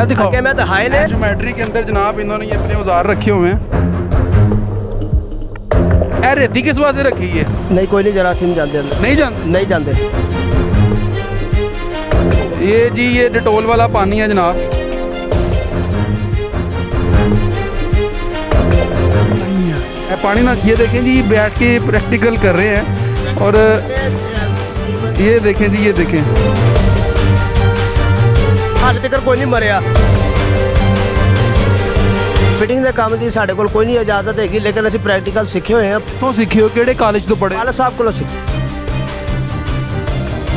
दिखाओ आगे मैं दिखाए ने ज्योमेट्री के अंदर जनाब इन्होंने ये अपने औजार रखे हुए हैं। ए रेती किस वास्ते रखी है? नहीं कोई नहीं जरासीम जानते अंदर नहीं जानते? नहीं जानते। ये जी ये डिटोल वाला पानी है जनाब। पानी ना ये देखें जी बैठ के प्रैक्टिकल कर रहे हैं और ये देखें जी ये देखें हाल तक कोई नहीं मरिया। फिटिंग के काम की साढ़े कोल कोई नहीं इजाजत हैगी लेकिन असं प्रैक्टिकल सीखे हुए हैं। तो सीखे हो केड़े कॉलेज तो पढ़े? वाला साहब को सीखे।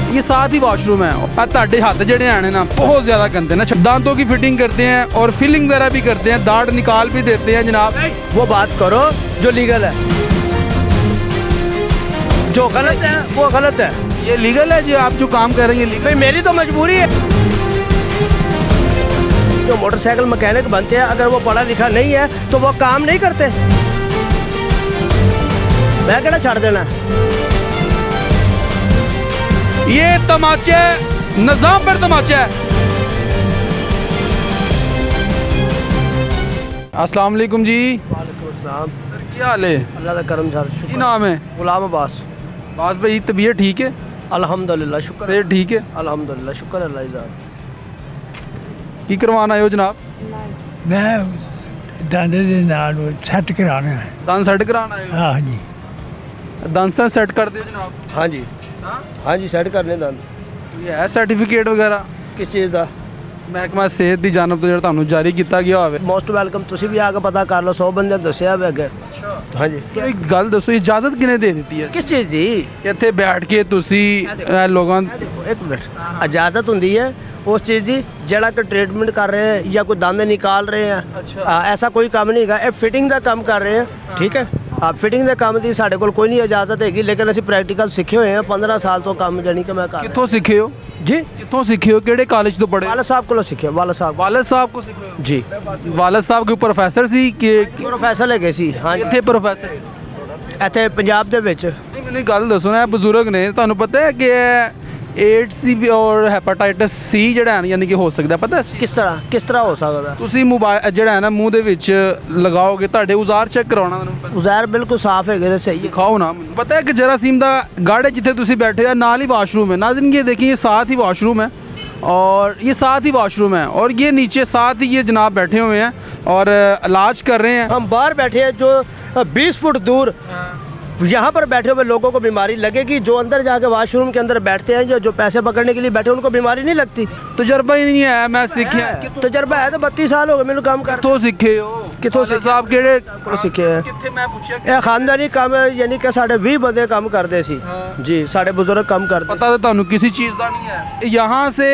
ये साथ ही वॉशरूम है। ਤੁਹਾਡੇ हथ ਜਿਹੜੇ आने ना बहुत ज़्यादा गंदे ना। दांतों की फिटिंग करते हैं और फिलिंग वगैरह भी करते हैं, दांत निकाल भी देते हैं जनाब। वो बात करो जो लीगल है, जो गलत है वो गलत है। ये लीगल है जो आप जो काम कर रहे हैं लीगल? भाई मेरी तो मजबूरी है। जो मोटरसाइकिल मैकेनिक बनते हैं अगर वो पढ़ा लिखा नहीं है तो वो काम नहीं करते। मैं कहना छाड़ देना। ये तमाचा निजाम पर तमाचा है। अस्सलाम वालेकुम जी। वालेकुम अस्सलाम। सर क्या हाल है? अल्लाह का करम सर। की नाम है? गुलाम अब्बास। बास भाई तबीयत ठीक है? अल्हम्दुलिल्लाह शुक्र। सेहत ठीक है? अल्हम्दुलिल्लाह शुक्र अल्लाह इज़्ज़त। की करवाना आए हो जनाब? मैं दादे ਦੇ ਨਾਲ ਸੈੱਟ ਕਰਾਉਣਾ ਹੈ। दंद सेट कराना आए हो? ਹਾਂ ਜੀ। दंद सेट कर दियो जनाब। हाँ जी हाँ? हाँ जी सेट करने दंद। ये है सर्टिफिकेट वगैरह किस चीज़ का? महकमा सेहत की जानब तो जो ਤੁਹਾਨੂੰ ਜਾਰੀ ਕੀਤਾ ਗਿਆ ਹੋਵੇ। Most welcome. तुसी भी आके पता कर लो 100 बंदे दसिया वे अगे। हाँ जी। ਇੱਕ ਗੱਲ ਦੱਸੋ ਇਜਾਜ਼ਤ ਕਿਨੇ ਦੇ ਦਿੱਤੀ ਹੈ किस चीज़ की? ਇੱਥੇ ਬੈਠ ਕੇ ਤੁਸੀਂ ਲੋਕਾਂ एक मिनट इजाजत होंगी है उस चीज़ की जड़ा कि ट्रीटमेंट कर रहे हैं या कोई दंद निकाल रहे हैं। अच्छा। ऐसा कोई काम नहीं है। फिटिंग का काम कर रहे हैं ठीक है। फिटिंग के काम की साढ़े कोल कोई नहीं इजाजत हैगी लेकिन असं प्रैक्टिकल सीखे हुए हैं। 15 साल तो काम जानी कि मैं कर ਕਿੱਥੋਂ ਸਿੱਖੇ ਹੋ? जी ਕਿੱਥੋਂ ਸਿੱਖੇ ਹੋ ਕਿਹੜੇ ਕਾਲਜ ਤੋਂ ਪੜ੍ਹੇ? वाला साहब को सीखे वाला साहब। ਵਾਲਦ ਸਾਹਿਬ ਕੋ ਸਿੱਖੇ ਹੋ? जी ਵਾਲਦ ਸਾਹਿਬ ਕੋਈ ਪ੍ਰੋਫੈਸਰ ਸੀ ਕਿ प्रोफैसर है सी। हाँ जी ਕਿੱਥੇ ਪ੍ਰੋਫੈਸਰ ਸੀ? इतने पंजाब दे विच। ਨਹੀਂ ਮੈਨੂੰ ਇੱਕ ਗੱਲ ਦੱਸੋ ਨਾ ਇਹ ਬਜ਼ੁਰਗ ਨੇ ਤੁਹਾਨੂੰ ਪਤਾ ਹੈ ਕਿ ਏਡਸ ਦੀ ਵੀ ਔਰ ਹੈਪੇਟਾਈਟਸ ਸੀ ਜਿਹੜਾ ਹੈ ਯਾਨੀ ਕਿ ਹੋ ਸਕਦਾ ਪਤਾ ਹੈ? किस तरह हो सकता? ਤੁਸੀਂ ਮੋਬਾਈਲ ਜਿਹੜਾ ਹੈ ਨਾ ਮੂੰਹ ਦੇ ਵਿੱਚ ਲਗਾਓਗੇ ਤੁਹਾਡੇ ਉਜ਼ਾਰ ਚੈੱਕ ਕਰਾਉਣਾ ਤੁਹਾਨੂੰ उज़ैर बिल्कुल साफ है सही है। दिखाओ ना मुझे। पता है कि जरासीम दा गाड़े जिथे तुसी बैठे हो नाल ही वॉशरूम है। नाज़रीन ये देखिए ये साथ ही वॉशरूम है और ये साथ ही वॉशरूम है और ये नीचे साथ ही ये जनाब बैठे हुए हैं और इलाज कर रहे हैं। हम बाहर बैठे हैं जो 20 फुट दूर यहाँ पर बैठे हुए लोगों को बीमारी लगेगी। जो अंदर जाके वॉशरूम के अंदर बैठते हैं जो पैसे पकड़ने के लिए बैठे उनको बीमारी नहीं लगती। तजर्बा ही नहीं है मैं सीखे तजर्बा है तो 32 साल हो गए मैंने काम कर। कितों सीखे हो? कितों वाले साहब केड़े सीखे हैं? किथे मैं पूछया ये खानदानी काम है यानी कि साढ़े 20 बंदे काम करते सी। जी साढ़े बुजुर्ग काम करते। पता तो ਤੁਹਾਨੂੰ किसी चीज़ का नहीं है। यहाँ से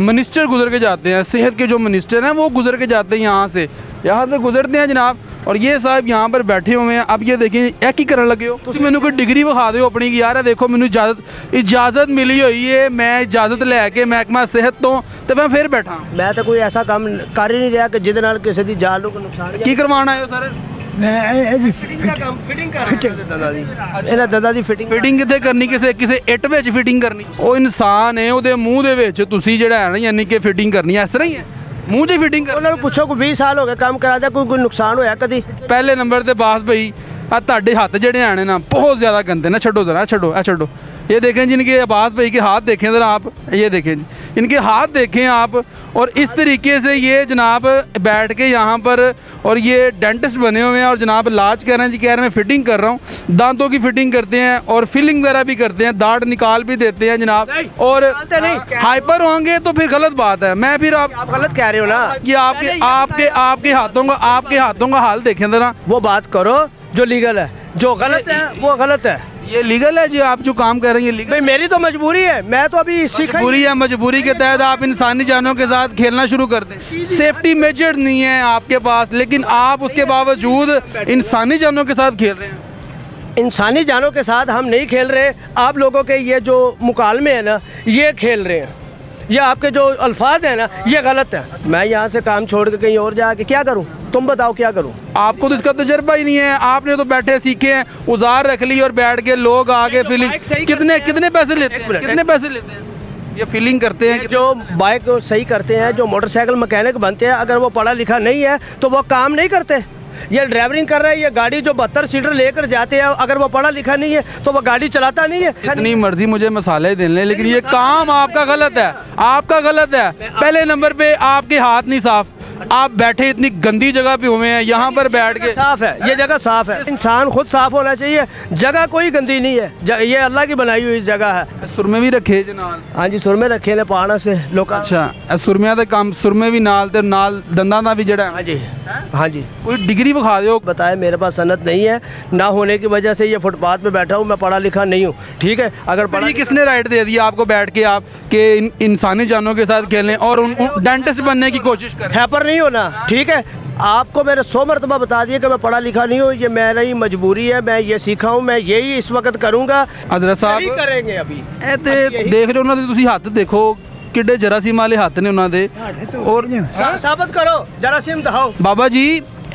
मिनिस्टर गुजर के जाते हैं, सेहत के जो मिनिस्टर हैं वो गुजर के जाते हैं यहाँ से गुजरते हैं जनाब। और ये साहब यहाँ पर बैठे हुए हैं। अब ये देखें एक ही करने लगे हो तुम मैंने कोई डिग्री विखा दो अपनी कि यार है देखो मैंने इजाज़त मिली हुई है मैं इजाज़त लैके महकमा सेहत तो मैं फिर बैठा मैं तो कोई ऐसा काम कर ही नहीं रहा कि जिद नाल किसी की जान को नुकसान की करवाना है सर? ਮੈਂ ਇਹਦੀ फिटिंग ਇਹਨਾਂ ਦੰਦਾਂ ਦੀ ਫਿਟਿੰਗ ਫਿਟਿੰਗ ਕਿੱਥੇ ਕਰਨੀ? ਕਿਸੇ ਇੱਟ ਵਿੱਚ ਫਿਟਿੰਗ ਕਰਨੀ? ਉਹ ਇਨਸਾਨ ਹੈ ਉਹਦੇ ਮੂੰਹ ਦੇ ਵਿੱਚ ਤੁਸੀਂ ਜਿਹੜਾ ਹੈ ਨਾ ਯਾਨੀ ਕਿ ਫਿਟਿੰਗ ਕਰਨੀ ਹੈ ਇਸ ਤਰ੍ਹਾਂ ਹੀ ਹੈ ਮੂੰਹ 'ਚ ਫਿਟਿੰਗ ਕਰ। ਉਹਨਾਂ ਨੂੰ ਪੁੱਛੋ ਕੋਈ 20 ਸਾਲ ਹੋ ਗਏ ਕੰਮ ਕਰਾਦਾ ਕੋਈ ਨੁਕਸਾਨ ਹੋਇਆ ਕਦੀ? ਪਹਿਲੇ ਨੰਬਰ ਤੇ ਬਾਸ ਭਾਈ ਆ ਤੁਹਾਡੇ ਹੱਥ ਜਿਹੜੇ ਆਣੇ ਨਾ बहुत ज़्यादा गंदे ना। छोड़ो ज़रा छोड़ो ये देखें जिनके अब्बास भाई के हाथ देखें ज़रा आप ये देखें इनके हाथ देखें आप और इस तरीके से ये जनाब बैठ के यहाँ पर और ये डेंटिस्ट बने हुए हैं और जनाब इलाज कर रहे हैं जी। कह रहे हैं मैं फ़िटिंग कर रहा हूँ दांतों की फ़िटिंग करते हैं और फिलिंग वगैरह भी करते हैं दांत निकाल भी देते हैं जनाब। और हाइपर होंगे तो फिर गलत बात है। मैं फिर आप गलत कह रहे हो ना कि आपके हाथों का हाल देखें ज़रा। वो बात करो जो लीगल है जो गलत है वो गलत है। ये लीगल है जो आप जो काम कर रहे हैं ये लीगल? भाई मेरी तो मजबूरी है मैं तो अभी मजबूरी है। मजबूरी के तहत आप इंसानी जानों के साथ खेलना शुरू कर दें। सेफ्टी मेजर्स नहीं है आपके पास लेकिन आप उसके बावजूद इंसानी जानों के साथ खेल रहे हैं। इंसानी जानों के साथ हम नहीं खेल रहे। आप लोगों के ये जो मुकालमे है ना ये खेल रहे हैं। ये आपके जो अल्फाज है ना ये गलत है। मैं यहाँ से काम छोड़ के कहीं और जाके क्या करूँ? तुम बताओ क्या करूँ? आपको तो इसका तजर्बा ही नहीं है। आपने तो बैठे सीखे हैं उजार रख ली और बैठ के लोग आगे फिलिंग कितने पैसे लेते हैं? कितने पैसे लेते हैं? ये फीलिंग करते हैं कि जो बाइक को सही करते हैं, जो मोटरसाइकिल मैकेनिक बनते हैं, अगर वो पढ़ा लिखा नहीं है तो वो काम नहीं करते। ये ड्राइवरिंग कर रहा है, ये गाड़ी जो 72 सीटर लेकर जाते हैं, अगर वो पढ़ा लिखा नहीं है तो वो गाड़ी चलाता नहीं है। इतनी मर्जी मुझे मसाले दे लें, लेकिन ये काम आपका गलत है, आपका गलत है। पहले नंबर पे आपके हाथ नहीं साफ, आप बैठे इतनी गंदी जगह पे हुए हैं, यहाँ पर बैठ के। साफ है, ये जगह साफ है, इंसान खुद साफ होना चाहिए। जगह कोई गंदी नहीं है, ये अल्लाह की बनाई हुई जगह है। सुरमे भी रखे जनाल। हाँ जी, सुरमे रखे ने पहाड़ा से लोग। अच्छा, सुरमिया दे काम सुरमे भी नाल ते नाल दंदां दा भी जड़ा। हाँ जी, हाँ जी। कोई डिग्री बखा दो। बताए मेरे पास सनत नहीं है, ना होने की वजह से ये फुटपाथ पे बैठा हूँ, मैं पढ़ा लिखा नहीं हूँ, ठीक है। अगर पढ़ा ये किसने राइट दे दिया आपको बैठ के आप के इंसानी जानों के साथ खेलें और उन डेंटिस्ट बनने की कोशिश करें? हैपर नहीं होना, ठीक है। आपको मैंने 100 मरतबा बता दिया कि मैं पढ़ा लिखा नहीं हूँ, ये मेरी मजबूरी है, मैं ये सीखा हूँ, मैं यही इस वक्त करूँगा। हजरत साहब यही करेंगे अभी। ਇਹ ਤੇ ਦੇਖ ਰਹੇ ਉਹਨਾਂ ਦੇ ਤੁਸੀਂ ਹੱਥ ਦੇਖੋ ਕਿੱਡੇ ਜਰਾਸੀਮ ਵਾਲੇ ਹੱਥ ਨੇ ਉਹਨਾਂ ਦੇ। ਔਰ साबित करो, जरासीम दिखाओ। ਬਾਬਾ ਜੀ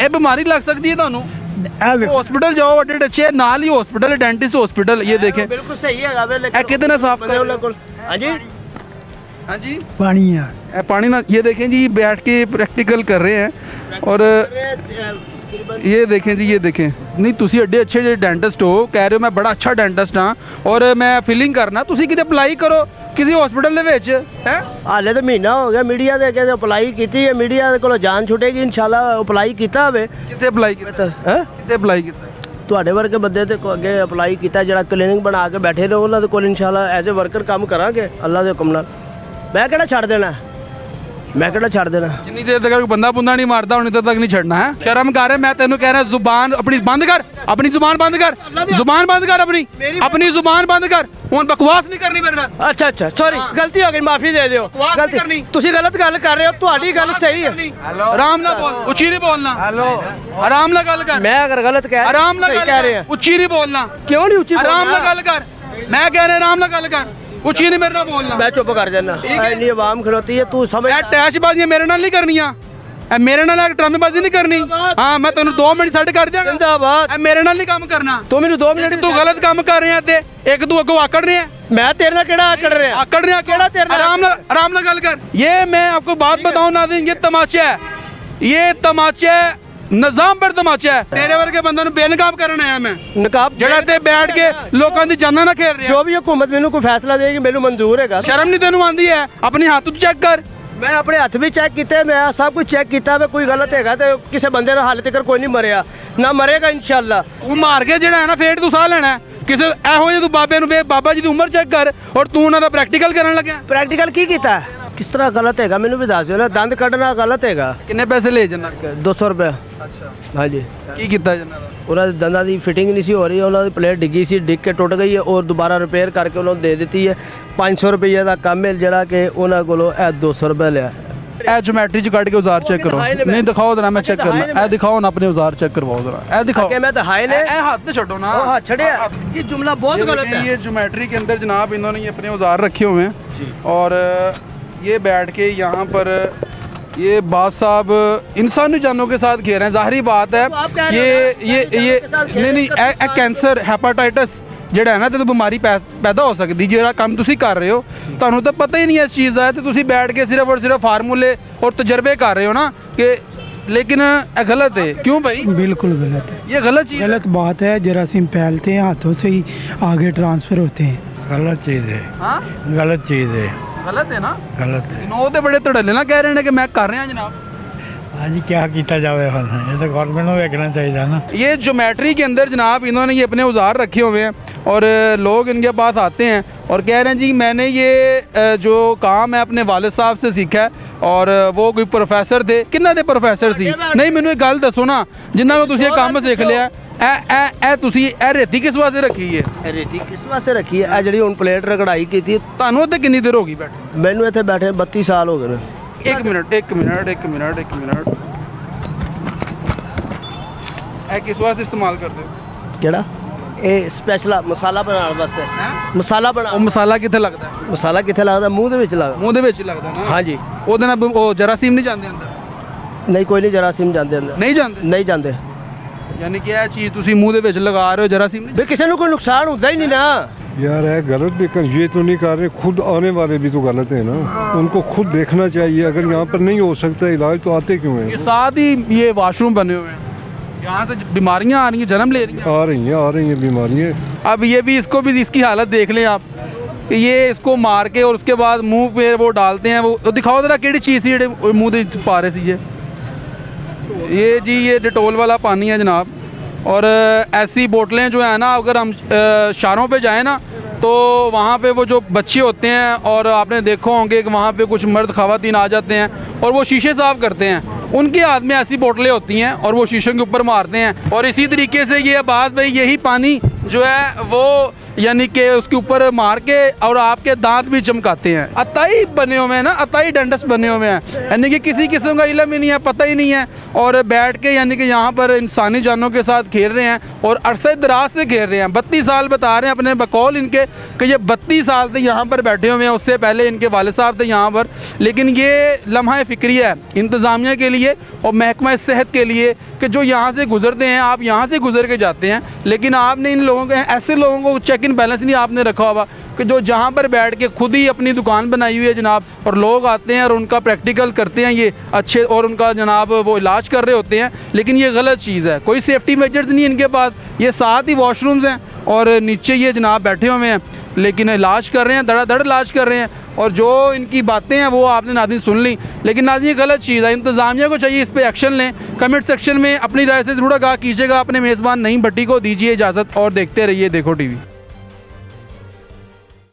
ਇਹ ਬਿਮਾਰੀ ਲੱਗ ਸਕਦੀ ਹੈ ਤੁਹਾਨੂੰ। ਇਹ ਵੇਖੋ, हॉस्पिटल जाओ, अड्डे अच्छे ਨਾਲ ही हॉस्पिटल है, डेंटिस्ट हॉस्पिटल। ये देखें बिल्कुल सही है। ਇਹ कितने साफ कर रहे हो? हाँ जी, हाँ जी, ਪਾਣੀ ਆ ਇਹ पानी ना, ये देखें जी बैठ के प्रैक्टिकल कर रहे हैं। और ये देखें जी, ये देखें। नहीं ਤੁਸੀਂ ਐਡੇ ਅੱਛੇ ਜਿਹੜੇ ਡੈਂਟਿਸਟ ਹੋ, ਕਹਿ ਰਹੇ ਹੋ ਮੈਂ ਬੜਾ ਅੱਛਾ ਡੈਂਟਿਸਟ ਹਾਂ ਔਰ ਮੈਂ ਫਿਲਿੰਗ ਕਰਨਾ, ਤੁਸੀਂ ਕਿਤੇ ਅਪਲਾਈ ਕਰੋ ਕਿਸੇ ਹਸਪੀਟਲ ਦੇ ਵਿੱਚ ਹੈ। ਹਾਲੇ ਤਾਂ ਮਹੀਨਾ ਹੋ ਗਿਆ ਮੀਡੀਆ ਦੇ ਕੇ ਅਪਲਾਈ ਕੀਤੀ ਹੈ, ਮੀਡੀਆ ਦੇ ਕੋਲੋਂ ਜਾਨ ਛੁੱਟੇਗੀ ਇਨਸ਼ਾਅੱਲਾ। ਅਪਲਾਈ ਕੀਤਾ ਹੋਵੇ ਕਿੱਥੇ ਅਪਲਾਈ ਕੀਤਾ? ਹੈ, ਕਿੱਥੇ ਅਪਲਾਈ ਕੀਤਾ? ਤੁਹਾਡੇ ਵਰਗੇ ਬੰਦੇ ਤੇ ਅੱਗੇ ਅਪਲਾਈ ਕੀਤਾ, ਜਿਹੜਾ ਕਲੀਨਿਕ ਬਣਾ ਕੇ ਬੈਠੇ ਨੇ, ਉਹਨਾਂ ਦੇ ਕੋਲ ਇਨਸ਼ਾਅੱਲਾ ਐਜ਼ ਅ ਵਰਕਰ ਕੰਮ ਕਰਾਂਗੇ ਅੱਲਾ ਦੇ ਹੁਕਮ ਨਾਲ। ਮੈਂ ਕਿਹੜਾ ਛੱਡ ਦੇਣਾ, ਮੈਂ ਕਿਹੜਾ ਛੱਡ ਦੇਣਾ। ਜਿੰਨੀ ਦੇਰ ਤੱਕ ਕੋਈ ਬੰਦਾ ਬੁੰਦਾ ਨਹੀਂ ਮਾਰਦਾ ਉਨੀ ਦੇਰ ਤੱਕ ਨਹੀਂ ਛੱਡਣਾ ਹੈ। ਸ਼ਰਮ ਕਰ, ਮੈਂ ਤੈਨੂੰ ਕਹਿ ਰਿਹਾ ਜ਼ੁਬਾਨ ਆਪਣੀ ਬੰਦ ਕਰ, ਆਪਣੀ ਜ਼ੁਬਾਨ ਬੰਦ ਕਰ, ਜ਼ੁਬਾਨ ਬੰਦ ਕਰ, ਆਪਣੀ ਜ਼ੁਬਾਨ ਬੰਦ ਕਰ। ਹੁਣ ਬਕਵਾਸ ਨਹੀਂ ਕਰਨੀ ਮੇਰੇ ਨਾਲ। ਅੱਛਾ ਅੱਛਾ, ਸੌਰੀ, ਗਲਤੀ ਹੋ ਗਈ, ਮਾਫੀ ਦੇ ਦਿਓ। ਬਕਵਾਸ ਨਹੀਂ ਕਰਨੀ। ਤੁਸੀਂ ਗਲਤ ਗੱਲ ਕਰ ਰਹੇ ਹੋ, ਤੁਹਾਡੀ ਗੱਲ ਸਹੀ ਹੈ। ਆਰਾਮ ਨਾਲ ਬੋਲ, ਉੱਚੀ ਨਹੀਂ ਬੋਲਣਾ। ਹੈਲੋ, ਆਰਾਮ ਨਾਲ ਗੱਲ ਕਰ। ਮੈਂ ਅਗਰ ਗਲਤ ਕਹਿ ਆਰਾਮ ਨਾਲ ਸਹੀ ਗੱਲ ਕਹਿ ਰਹੇ ਕਰ, ਹਾਂ। ਉੱਚੀ ਨਹੀਂ ਬੋਲਣਾ। ਕਿਉਂ ਨਹੀਂ ਉੱਚੀ ਆਰਾਮ ਨਾਲ ਬੋਲਣਾ? ਗੱਲ ਕਰ, ਮੈਂ ਕਹਿ ਰਿਹਾ ਆਰਾਮ ਨਾਲ ਗੱਲ ਕਰ, ਉੱਚੀ ਨਹੀਂ ਮੇਰੇ ਨਾਲ ਬੋਲਣਾ। ਮੈਂ ਚੁੱਪ ਕਰ ਜਾਣਾ। ਇੰਨੀ ਆਵਾਮ ਖਲੋਤੀ ਹੈ, ਤੂੰ ਸਮਝ। ਇਹ ਅਟੈਚਬਾਜ਼ੀਆਂ ਮੇਰੇ ਨਾਲ ਨਹੀਂ ਕਰਨੀਆਂ, ਇਹ ਮੇਰੇ ਨਾਲ ਡਰਾਮੇਬਾਜ਼ੀ ਨਹੀਂ ਕਰਨੀ। ਹਾਂ, ਮੈਂ ਤੈਨੂੰ 2 ਮਿੰਟ ਛੱਡ ਕਰ ਦਿਆਂਗਾ। ਜਿੰਦਾਬਾਦ। ਇਹ ਮੇਰੇ ਨਾਲ ਨਹੀਂ ਕੰਮ ਕਰਨਾ। ਤੂੰ ਮੈਨੂੰ 2 ਮਿੰਟ। ਤੂੰ ਗਲਤ ਕੰਮ ਕਰ ਰਿਹਾ ਤੇ ਇੱਕ ਤੂੰ ਅੱਗੋਂ ਆਕੜ ਰਿਹਾ। ਮੈਂ ਤੇਰੇ ਨਾਲ ਕਿਹੜਾ ਆਕੜ ਰਿਹਾ? आकड़ रहे केड़ा तेरे नाल? आराम ना गल कर। ये मैं आपको बात बताऊं नाज़रीन, ये तमाचा है, ये तमाचा है, निजाम पर तमाचा है। तेरे वर्गे बंदे ਨੂੰ ਬੇਨਕਾਬ ਕਰਨ ਆਇਆ ਮੈਂ, ਨਕਾਬ ਜਿਹੜਾ ਤੇ ਬੈਠ ਕੇ ਲੋਕਾਂ ਦੀ ਜਾਨਾਂ ਨਾਲ ਖੇਡ ਰਿਹਾ। ਜੋ ਵੀ ਹਕੂਮਤ ਮੈਨੂੰ ਕੋਈ ਫੈਸਲਾ ਦੇਗੀ ਮੈਨੂੰ ਮਨਜ਼ੂਰ ਹੈਗਾ। ਸ਼ਰਮ ਨਹੀਂ ਤੈਨੂੰ ਆਂਦੀ ਹੈ? ਆਪਣੇ ਹੱਥ ਤੂੰ ਚੈੱਕ ਕਰ। ਮੈਂ ਆਪਣੇ ਹੱਥ ਵੀ ਚੈੱਕ ਕੀਤੇ, ਮੈਂ ਸਭ ਕੁਝ ਚੈੱਕ ਕੀਤਾ ਵੇ। ਕੋਈ ਗਲਤ ਹੈਗਾ ਤੇ ਕਿਸੇ ਬੰਦੇ ਨਾਲ ਹਾਲੇ ਤੱਕ ਕੋਈ ਨਹੀਂ ਮਰਿਆ, ਨਾ ਮਰੇਗਾ ਇਨਸ਼ਾਅੱਲਾ। ਉਹ ਮਾਰ ਕੇ ਜਿਹੜਾ ਹੈ ਨਾ ਫੇਰ ਤੂੰ ਸਾਹ ਲੈਣਾ ਹੈ। ਕਿਸੇ ਇਹੋ ਜਿਹੇ ਤੂੰ ਬਾਬੇ ਨੂੰ ਵੇ, ਬਾਬਾ ਜੀ ਦੀ ਉਮਰ ਚੈੱਕ ਕਰ ਔਰ ਤੂੰ ਉਹਨਾਂ ਦਾ ਪ੍ਰੈਕਟੀਕਲ ਕਰਨ ਲੱਗਿਆ। ਪ੍ਰੈਕਟੀਕਲ ਕੀ ਕੀਤਾ? ਕਿਸ ਤਰ੍ਹਾਂ ਗਲਤ ਹੈਗਾ ਮੈਨੂੰ ਵੀ ਦੱਸ ਦਿਓ ਨਾ। ਦੰਦ ਕੱਢਣਾ ਗਲਤ ਹੈਗਾ। ਕਿੰਨੇ ਪੈਸੇ ਲੈ ਜੰਨਾ? 200 ਰੁਪਏ। ਅੱਛਾ, ਹਾਂਜੀ। ਕੀ ਕੀਤਾ ਜੰਨਾ ਦਾ? ਉਹਨਾਂ ਦੇ ਦੰਦਾਂ ਦੀ ਫਿਟਿੰਗ ਨਹੀਂ ਸੀ ਹੋ ਰਹੀ, ਉਹਨਾਂ ਦੀ ਪਲੇਟ ਡਿੱਗੀ ਸੀ, ਡਿੱਗ ਕੇ ਟੁੱਟ ਗਈ ਹੈ ਔਰ ਦੁਬਾਰਾ ਰਿਪੇਅਰ ਕਰਕੇ ਉਹਨਾਂ ਨੂੰ ਦੇ ਦਿੱਤੀ ਹੈ। 500 ਰੁਪਏ ਦਾ ਕੰਮ ਹੈ, ਜਿਹੜਾ ਕਿ ਉਹਨਾਂ ਕੋਲੋਂ ਇਹ 200 ਰੁਪਏ ਲਿਆ। ਇਹ ਜਿਓਮੈਟਰੀ ਚ ਕੱਢ ਕੇ ਔਜ਼ਾਰ ਚੈੱਕ ਕਰੋ। ਨਹੀਂ ਦਿਖਾਓ ਜਰਾ, ਮੈਂ ਚੈੱਕ ਕਰਨਾ। ਇਹ ਦਿਖਾਓ ਨਾ, ਆਪਣੇ ਔਜ਼ਾਰ ਚੈੱਕ ਕਰਵਾਓ ਜਰਾ। ਇਹ ਦਿਖਾਓ। ਕਿ ਮੈਂ ਤਾਂ ਹਾਏ ਨੇ ਇਹ ਹੱਥ ਤੇ ਛੱਡੋ ना। हाँ छड़िया, ये जुमला बहुत गलत है। ये ज्योमेट्री के अंदर जनाब इन्होंने ये अपने औजार रखे हुए हैं और ये बैठ के यहाँ पर ये बात साहब इंसानी जानों के साथ खेल रहे हैं। ज़ाहिरी बात है, ये नहीं कैंसर हैपेटाइटिस ਜਿਹੜਾ ਹੈ ਨਾ ਤੇ ਬਿਮਾਰੀ ਪੈਦਾ ਹੋ ਸਕਦੀ। ਜਿਹੜਾ ਕੰਮ ਤੁਸੀਂ ਕਰ ਰਹੇ ਹੋ ਤੁਹਾਨੂੰ ਤਾਂ ਪਤਾ ਹੀ ਨਹੀਂ ਇਸ ਚੀਜ਼ ਦਾ, ਤੇ ਤੁਸੀਂ ਬੈਠ ਕੇ ਸਿਰਫ ਔਰ ਸਿਰਫ ਫਾਰਮੂਲੇ ਔਰ ਤਜਰਬੇ ਕਰ ਰਹੇ ਹੋ ना कि, लेकिन गलत है। क्यों भाई? बिल्कुल गलत है, ये गलत चीज़ गलत बात है। जरासीम फैलते हैं, हाथों से ही आगे ट्रांसफ़र होते हैं। गलत चीज़ है, हाँ गलत चीज़ है, गलत है ना। गलत है। ਉਹ ਤੇ ਬੜੇ ਧੜੱਲੇ ਨਾ ਕਹਿ ਰਹੇ ਨੇ ਕਿ ਮੈਂ ਕਰ ਰਿਹਾ ਜਨਾਬ। हाँ जी, क्या किया जाए हम, ये तो गवर्नमेंट को देखना चाहिए ना। ये ज्योमेट्री के अंदर जनाब इन्होंने ये अपने औजार रखे हुए हैं और लोग इनके पास आते हैं और कह रहे हैं जी मैंने ये जो काम है अपने वालिद साहब से सीखा है। और वो कोई प्रोफेसर थे, किन्ना दे प्रोफेसर सी? नहीं, मैनू एक गल दसो ना, जिन्ना को तुसीं ये काम सीख लिया, ਇਹ ਤੁਸੀਂ ਇਹ ਰੇਤੀ ਕਿਸ ਵਾਸਤੇ ਰੱਖੀ ਹੈ? ਰੇਤੀ ਕਿਸ ਵਾਸਤੇ ਰੱਖੀ ਹੈ? ਇਹ ਜਿਹੜੀ ਹੁਣ ਪਲੇਟ ਰਗੜਾਈ ਕੀਤੀ, ਤੁਹਾਨੂੰ ਉੱਥੇ ਕਿੰਨੀ ਦੇਰ ਹੋ ਗਈ ਬੈਠੇ? ਮੈਨੂੰ ਇੱਥੇ ਬੈਠੇ 32 ਸਾਲ ਹੋ ਗਏ ਨੇ। एक मिनट ਇਹ ਕਿਸ ਵਾਸਤੇ ਇਸਤੇਮਾਲ ਕਰਦੇ ਹੋ? ਕਿਹੜਾ? ਇਹ ਸਪੈਸ਼ਲ ਮਸਾਲਾ ਬਣਾਉਣ ਵਾਸਤੇ। ਹੈਂ? ਮਸਾਲਾ ਉਹ ਬਣਾ। ਮਸਾਲਾ ਕਿੱਥੇ ਲੱਗਦਾ ਹੈ? ਮਸਾਲਾ ਕਿੱਥੇ ਲੱਗਦਾ? ਮੂੰਹ ਦੇ ਵਿੱਚ ਲੱਗਦਾ। ਮੂੰਹ ਦੇ ਵਿੱਚ ਹੀ ਲੱਗਦਾ ਨਾ। ਹਾਂਜੀ। ਉਹਦੇ ਨਾਲ ਉਹ ਜਰਾਸੀਮ ਨਹੀਂ ਜਾਂਦੇ ਅੰਦਰ? ਨਹੀਂ, ਕੋਈ ਨਹੀਂ ਜਰਾਸੀਮ ਜਾਂਦੇ ਅੰਦਰ। ਨਹੀਂ ਜਾਂਦੇ? ਨਹੀਂ ਜਾਂਦੇ। ਯਾਨੀ ਕਿ ਇਹ ਚੀਜ਼ ਤੁਸੀਂ ਮੂੰਹ ਦੇ ਵਿੱਚ ਲਗਾ ਰਹੇ ਹੋ, ਜਰਾਸੀਮ ਨਹੀਂ? ਵੀ ਕਿਸੇ ਨੂੰ ਕੋਈ ਨੁਕਸਾਨ ਹੁੰਦਾ ਹੀ ਨਹੀਂ ਨਾ। यार है गलत भी कर ये तो नहीं कर रहे, खुद आने वाले भी तो गलत है ना, उनको खुद देखना चाहिए। अगर यहाँ पर नहीं हो सकता इलाज तो आते क्यों ये हैं? साथ ही ये वॉशरूम बने हुए हैं, यहाँ से बीमारियाँ आ रही हैं, जन्म ले रही हैं। आ रही हैं बीमारियाँ। अब ये भी इसको भी इसकी हालत देख लें आप कि ये इसको मार के और उसके बाद मुंह पे वो डालते हैं। वो दिखाओ जरा केड़ी चीज़ सी जेह्ड़े मुंह दे पा रहे सी ये जी ये डिटोल वाला पानी है जनाब। और ऐसी बोतलें जो है ना, अगर हम शहरों पे जाएं ना तो वहाँ पे वो जो बच्चे होते हैं और आपने देखा होंगे कि वहाँ पे कुछ मर्द ख़वातीन आ जाते हैं और वो शीशे साफ़ करते हैं, उनके हाथ में ऐसी बोतलें होती हैं और वो शीशे के ऊपर मारते हैं। और इसी तरीके से ये अब्बास भाई यही पानी जो है वो यानी कि उसके ऊपर मार के और आपके दांत भी चमकाते हैं। अताई बने हुए हैं ना, अताई डंडस बने हुए हैं, यानी कि किसी किस्म का इल्म ही नहीं है, पता ही नहीं है। और बैठ के यानी कि यहाँ पर इंसानी जानों के साथ खेल रहे हैं और अरसे दराज से खेल रहे हैं। 32 साल बता रहे हैं अपने बकौल इनके कि ये 32 साल से यहाँ पर बैठे हुए हैं, उससे पहले इनके वालिद साहब थे यहाँ पर। लेकिन ये लम्हा फ़िक्रिया है इंतज़ामिया के लिए और महकमा सेहत के लिए कि जो यहाँ से गुजरते हैं, आप यहाँ से गुजर के जाते हैं, लेकिन आपने इन लोगों के ऐसे लोगों को चेक इन बैलेंस नहीं आपने रखा हुआ कि जो जहाँ पर बैठ के खुद ही अपनी दुकान बनाई हुई है जनाब, और लोग आते हैं और उनका प्रैक्टिकल करते हैं ये अच्छे, और उनका जनाब वो इलाज कर रहे होते हैं। लेकिन ये गलत चीज़ है, कोई सेफ्टी मेजर्स नहीं इनके पास। ये साथ ही वॉशरूम्स हैं और नीचे ये जनाब बैठे हुए हैं, लेकिन इलाज कर रहे हैं, धड़ाधड़ इलाज कर रहे हैं। और जो इनकी बातें हैं वो आपने नाज़रीन सुन ली, लेकिन नाज़रीन ये गलत चीज़ है। इंतज़ामिया को चाहिए इस पर एक्शन लें। कमेंट सेक्शन में अपनी राय से ज़रूर आगाह कीजिएगा। अपने मेज़बान नईम भट्टी को दीजिए इजाज़त और देखते रहिए देखो टीवी।